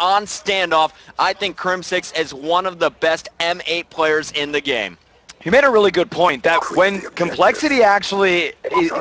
on Standoff. I think Crim6 is one of the best M8 players in the game. You made a really good point that when Complexity actually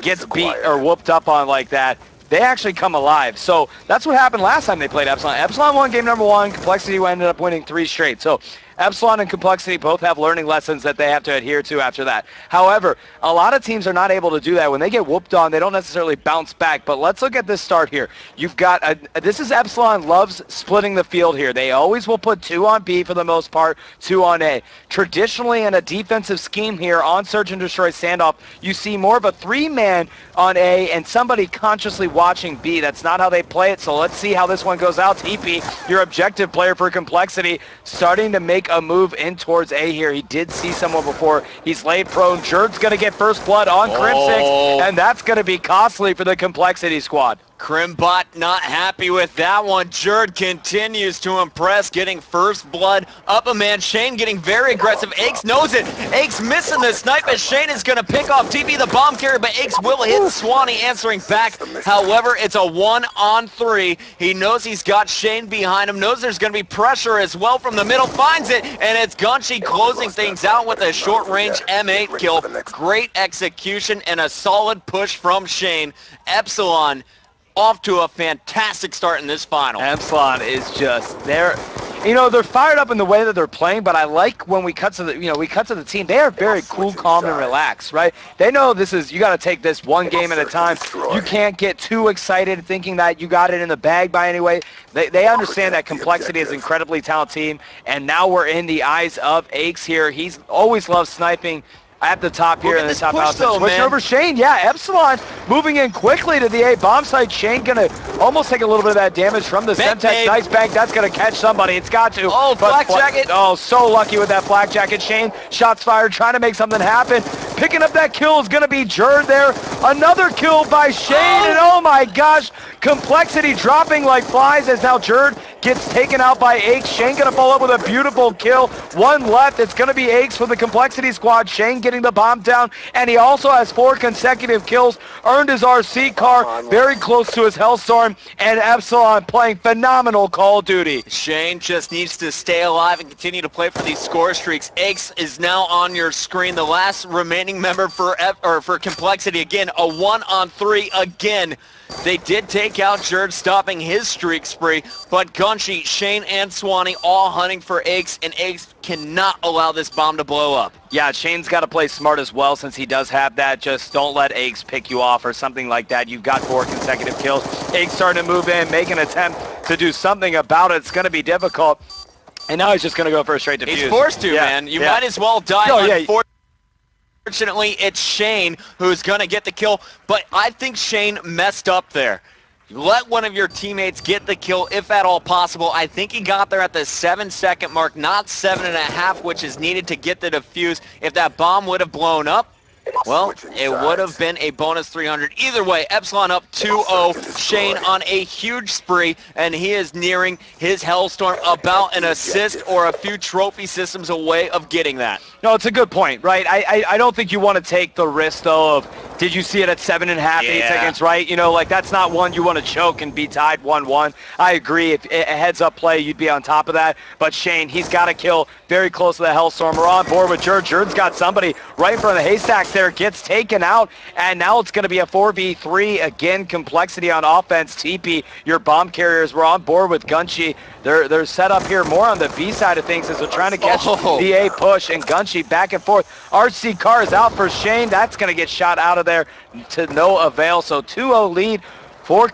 gets beat or whooped up on like that, they actually come alive. So that's what happened last time they played Epsilon. Epsilon won game number 1. Complexity ended up winning 3 straight. So Epsilon and Complexity both have learning lessons that they have to adhere to after that. However, a lot of teams are not able to do that. When they get whooped on, they don't necessarily bounce back. But let's look at this start here. You've got, this is Epsilon loves splitting the field here. They always will put 2 on B for the most part, 2 on A. Traditionally in a defensive scheme here on Search and Destroy Standoff, you see more of a 3-man on A and somebody consciously watching B. That's not how they play it, so let's see how this one goes out. TP, your objective player for Complexity, starting to make a move in towards A here. He did see someone before. He's laid prone. Jerd's going to get first blood on Crim6, and that's going to be costly for the Complexity squad. Crimbot not happy with that one. Jerd continues to impress, getting first blood up a man. Shane getting very aggressive. Aches knows it. Aches missing the snipe as Shane is going to pick off TP, the bomb carrier, but Aches will hit Swanny answering back. However, it's a 1-on-3. He knows he's got Shane behind him, knows there's going to be pressure as well from the middle, finds it, and it's Gunshi closing things out with a short-range M8 kill. Great execution and a solid push from Shane. Epsilon off to a fantastic start in this final. Epsilon is just there. You know, they're fired up in the way that they're playing, but I like when we cut to the team. They are very cool, calm, and relaxed, right? They know this is, you got to take this one game at a time. You can't get too excited thinking that you got it in the bag by any way. They understand that Complexity is an incredibly talented team, and now we're in the eyes of Aches here. He's always loved sniping at the top here in the top house. Switching over Shane. Yeah, Epsilon moving in quickly to the A bomb site. Shane gonna almost take a little bit of that damage from the Semtex. Nice bank. That's gonna catch somebody. It's got to. Oh, Flak Jacket. Oh, so lucky with that Flak Jacket. Shane, shots fired, trying to make something happen. Picking up that kill is gonna be Jerd there. Another kill by Shane, and oh my gosh, Complexity dropping like flies as now Jerd gets taken out by Aches. Shane gonna follow up with a beautiful kill. 1 left. It's gonna be Aches for the Complexity squad. Shane getting the bomb down, and he also has 4 consecutive kills, earned his RC car, very close to his Hellstorm, and Epsilon playing phenomenal Call of Duty. Shane just needs to stay alive and continue to play for these score streaks. Aches is now on your screen, the last remaining member for Complexity. Again, a 1-on-3 again. They did take out Jerd, stopping his streak spree, but Gunshi, Shane, and Swanny all hunting for Aches, and Aches cannot allow this bomb to blow up. Yeah, Shane's got to play smart as well since he does have that. Just don't let Aches pick you off or something like that. You've got 4 consecutive kills. Aches starting to move in, make an attempt to do something about it. It's going to be difficult. And now he's just going to go for a straight defuse. He's forced to, man. You might as well die. Unfortunately, it's Shane who's going to get the kill, but I think Shane messed up there. Let one of your teammates get the kill, if at all possible. I think he got there at the 7-second mark, not 7.5, which is needed to get the defuse. If that bomb would have blown up, well, it would have been a bonus 300. Either way, Epsilon up 2-0. Shane on a huge spree, and he is nearing his Hellstorm, about an assist or a few trophy systems away of getting that. No, it's a good point, right? I don't think you want to take the risk, though, of did you see it at 7.5, 8 seconds, right? You know, like that's not one you want to choke and be tied 1-1. I agree. If a heads-up play, you'd be on top of that. But Shane, he's got to kill very close to the Hellstorm. We're on board with Jerd. Jerd's got somebody right in front of the haystacks there, gets taken out, and now it's going to be a 4v3. Again, Complexity on offense. TP, your bomb carriers, we're on board with Gunshi. They're set up here more on the B side of things as they're trying to catch the A push, and Gunshi back and forth. RC car is out for Shane. That's going to get shot out of there to no avail. So 2-0 lead for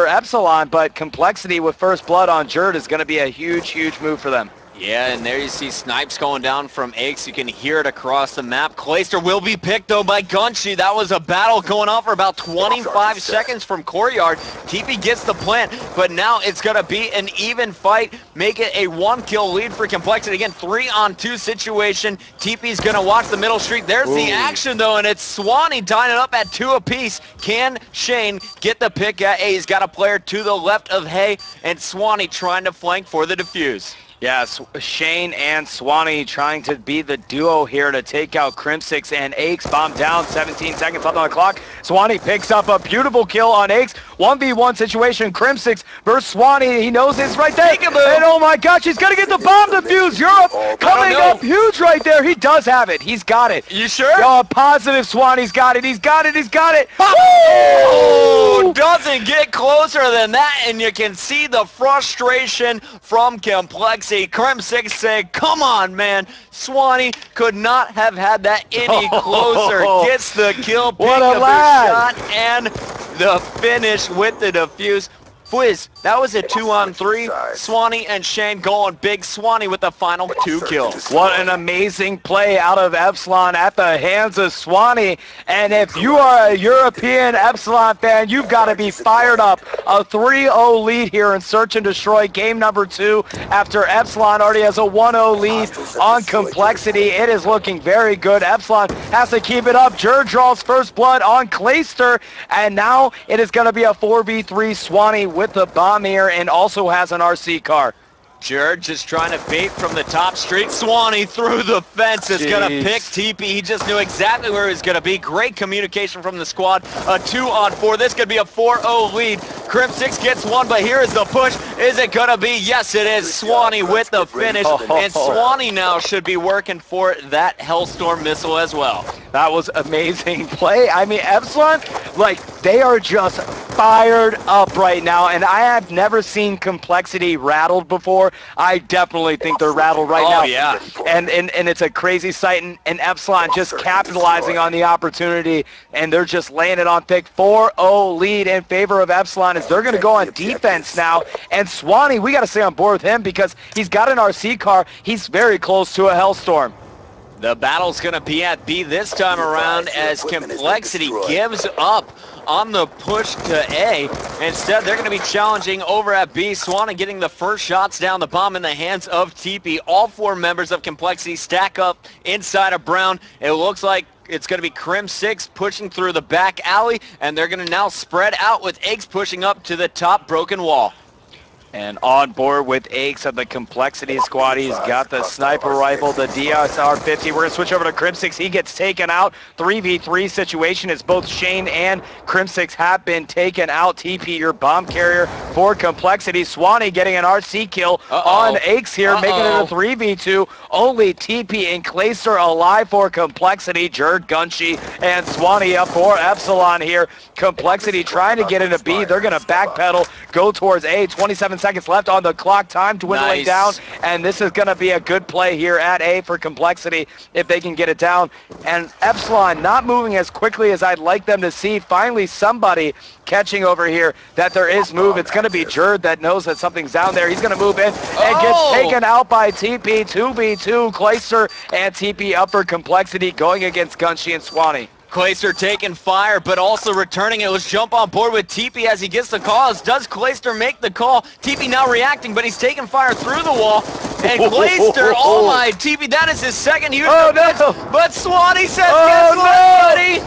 Epsilon, but Complexity with first blood on Jerd is going to be a huge, huge move for them. Yeah, and there you see snipes going down from Aches. You can hear it across the map. Clayster will be picked, though, by Gunshi. That was a battle going on for about 25 seconds from Courtyard. TP gets the plant, but now it's going to be an even fight. Make it a 1-kill lead for Complexity. Again, 3-on-2 situation. TP's going to watch the middle street. There's the action, though, and it's Swanny tying it up at 2 apiece. Can Shane get the pick at A? He's got a player to the left of Hay, and Swanny trying to flank for the defuse. Yes, Shane and Swanny trying to be the duo here to take out Crimsix and Aches. Bomb down, 17 seconds left on the clock. Swanny picks up a beautiful kill on Aches. 1v1 situation, Crimsix versus Swanny. He knows it's right there. And oh my gosh, he's going to get the bomb defuse. Europe coming up huge right there. He does have it. He's got it. You sure? Yo, positive Swanny's got it. He's got it. He's got it. Oh, doesn't get closer than that, and you can see the frustration from Complexity. Crimsix said, come on, man. Swanny could not have had that any closer. Gets the kill, pick up the shot, and the finish with the defuse. Fwiz, that was a 2-on-3. Swanny and Shane going big. Swanny with the final 2 kills. What an amazing play out of Epsilon at the hands of Swanny. And if you are a European Epsilon fan, you've got to be fired up. A 3-0 lead here in Search and Destroy game number 2 after Epsilon already has a 1-0 lead on Complexity. It is looking very good. Epsilon has to keep it up. Jur draws first blood on Clayster. And now it is going to be a 4v3 Swanny with the bomb here and also has an RC car. Jur just trying to bait from the top street. Swanny through the fence is going to pick TP. He just knew exactly where he was going to be. Great communication from the squad. A 2-on-4. This could be a 4-0 lead. Crimsix gets one, but here is the push. Is it going to be? Yes, it is. Swanny with the finish. And Swanny now should be working for that Hellstorm missile as well. That was amazing play. I mean, Epsilon, like, they are just fired up right now, and I have never seen Complexity rattled before. I definitely think they're rattled right now. Oh, yeah. And it's a crazy sight, and Epsilon just capitalizing on the opportunity, and they're just laying it on thick. 4-0 lead in favor of Epsilon as they're going to go on defense now. And Swanny, we got to stay on board with him because he's got an RC car. He's very close to a Hellstorm. The battle's going to be at B this time around as Complexity gives up on the push to A. Instead, they're going to be challenging over at B. Swanny getting the first shots down, the bomb in the hands of TP. All 4 members of Complexity stack up inside of Brown. It looks like it's going to be Crim6 pushing through the back alley, and they're going to now spread out with Eggs pushing up to the top broken wall. And on board with Aches of the Complexity squad, he's got the sniper rifle, the DSR-50. We're going to switch over to Crim6. He gets taken out. 3v3 situation as both Shane and Crim6 have been taken out. TP, your bomb carrier for Complexity. Swanny getting an RC kill on Aches here, making it a 3v2. Only TP and Clayster alive for Complexity. Jerd, Gunshi, and Swanny up for Epsilon here. Complexity trying to get into B. They're going to backpedal, go towards A. 27 seconds left on the clock. Time dwindling down, and this is going to be a good play here at A for Complexity if they can get it down. And Epsilon not moving as quickly as I'd like them to see. Finally, somebody catching over here that there is move. It's going to be Jerd that knows that something's down there. He's going to move in and gets taken out by TP. 2v2, Clayster and TP up for Complexity going against Gunshi and Swanny. Clayster taking fire, but also returning it. Let's jump on board with TP as he gets the call. Does Clayster make the call? TP now reacting, but he's taking fire through the wall. And Clayster, oh my, TP, that is his second huge defense. But Swanny says, guess what, buddy?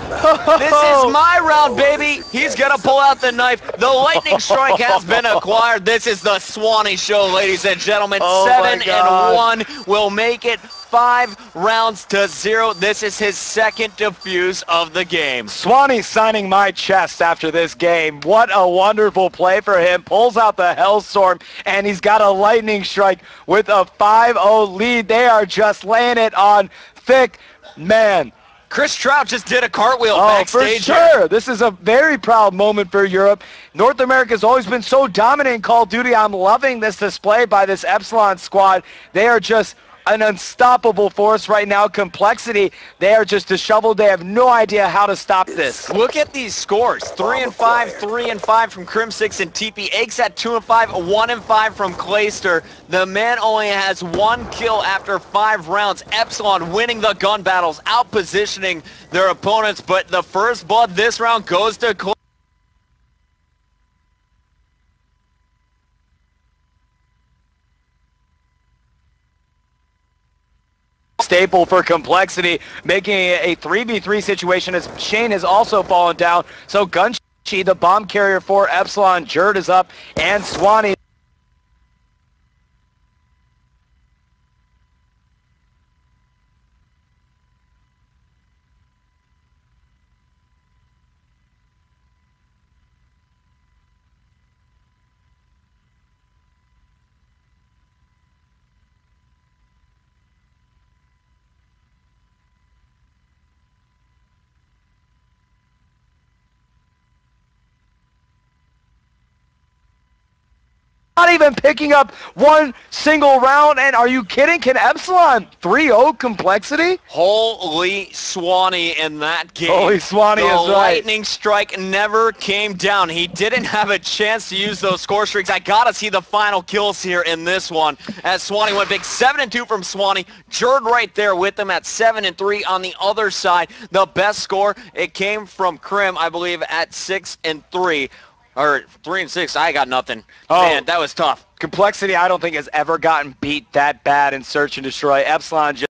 This is my round, baby. He's going to pull out the knife. The lightning strike has been acquired. This is the Swanny show, ladies and gentlemen. 7-1 will make it 5 rounds to 0. This is his second defuse of the game. Swanny signing my chest after this game. What a wonderful play for him. Pulls out the Hellstorm, and he's got a lightning strike with a 5-0 lead. They are just laying it on thick. Man. Chris Trout just did a cartwheel backstage. For sure. This is a very proud moment for Europe. North America has always been so dominant in Call of Duty. I'm loving this display by this Epsilon squad. They are just an unstoppable force right now. Complexity, they are just disheveled. They have no idea how to stop this. Look at these scores. 3-5, 3-5 from Crim6 and TP. Aches at 2-5, 1-5 from Clayster. The man only has 1 kill after 5 rounds. Epsilon winning the gun battles, outpositioning their opponents, but the first blood this round goes to Clayster. Staple for Complexity, making it a 3v3 situation as Shane has also fallen down. So Gunshi, the bomb carrier for Epsilon, Jerd is up, and Swanny not even picking up one single round. And are you kidding? Can Epsilon 3-0 Complexity? Holy Swanny in that game. Holy Swanny is right. The lightning strike never came down. He didn't have a chance to use those score streaks. I gotta see the final kills here in this one. As Swanny went big, 7-2 from Swanny. Jerd right there with him at 7-3 on the other side. The best score, it came from Krim, I believe, at 6-3. Or 3-6, I got nothing. Oh. Man, that was tough. Complexity, I don't think, has ever gotten beat that bad in Search and Destroy. Epsilon just